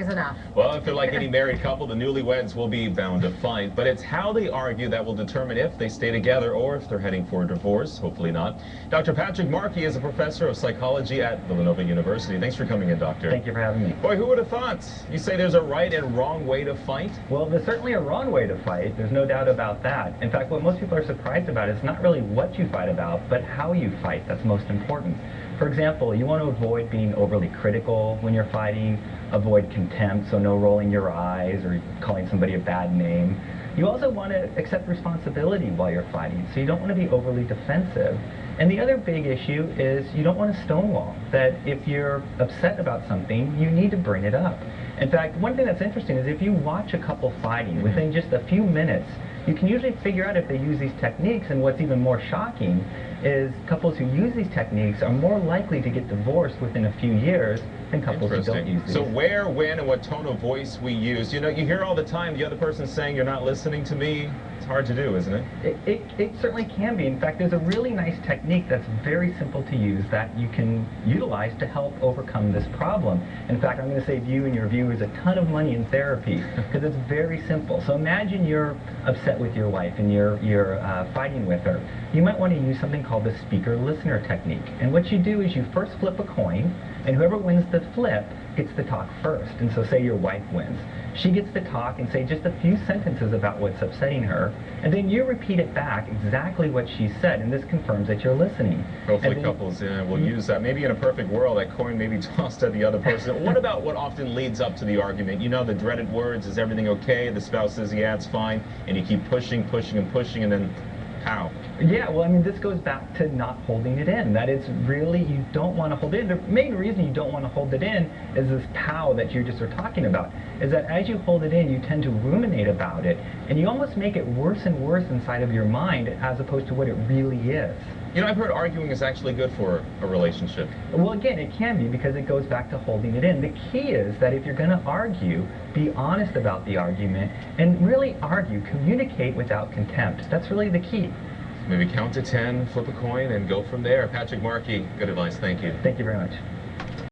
is enough. Well, if they're like any married couple, the newlyweds will be bound to fight. But it's how they argue that will determine if they stay together or if they're heading for a divorce. Hopefully not. Dr. Patrick Markey is a professor of psychology at Villanova University. Thanks for coming in, Doctor. Thank you for having me. Boy, who would have thought? You say there's a right and wrong way to fight? Well, there's certainly a wrong way to fight. There's no doubt about that. In fact, what most people are surprised about is not really what you fight about, but how you fight that's most important. For example, you want to avoid being overly critical when you're fighting, avoid contempt, so no rolling your eyes or calling somebody a bad name. You also want to accept responsibility while you're fighting, so you don't want to be overly defensive. And the other big issue is you don't want to stonewall, that if you're upset about something, you need to bring it up. In fact, one thing that's interesting is if you watch a couple fighting, within just a few minutes, you can usually figure out if they use these techniques, and what's even more shocking is couples who use these techniques are more likely to get divorced within a few years than couples who don't use these. So where, when, and what tone of voice we use. You know, you hear all the time the other person saying, "You're not listening to me." It's hard to do, isn't it? It certainly can be. In fact, there's a really nice technique that's very simple to use that you can utilize to help overcome this problem. In fact, I'm going to save you and your viewers a ton of money in therapy because it's very simple. So imagine you're upset with your wife and you're fighting with her. You might want to use something called the speaker-listener technique. And what you do is you first flip a coin, and whoever wins the flip gets to talk first. And so say your wife wins. She gets to talk and say just a few sentences about what's upsetting her, and then you repeat it back exactly what she said, and this confirms that you're listening. Hopefully couples will use that. Maybe in a perfect world, that coin may be tossed at the other person. What about what often leads up to the argument? You know, the dreaded words, is everything okay? The spouse says, yeah, it's fine, and you keep pushing, pushing, and pushing, and then how? Yeah, well, I mean, this goes back to not holding it in. That is really, you don't want to hold it in. The main reason you don't want to hold it in is this POW that you just were talking about, is that as you hold it in, you tend to ruminate about it, and you almost make it worse and worse inside of your mind as opposed to what it really is. You know, I've heard arguing is actually good for a relationship. Well, again, it can be because it goes back to holding it in. The key is that if you're going to argue, be honest about the argument and really argue, communicate without contempt. That's really the key. Maybe count to 10, flip a coin, and go from there. Patrick Markey, good advice. Thank you. Thank you very much.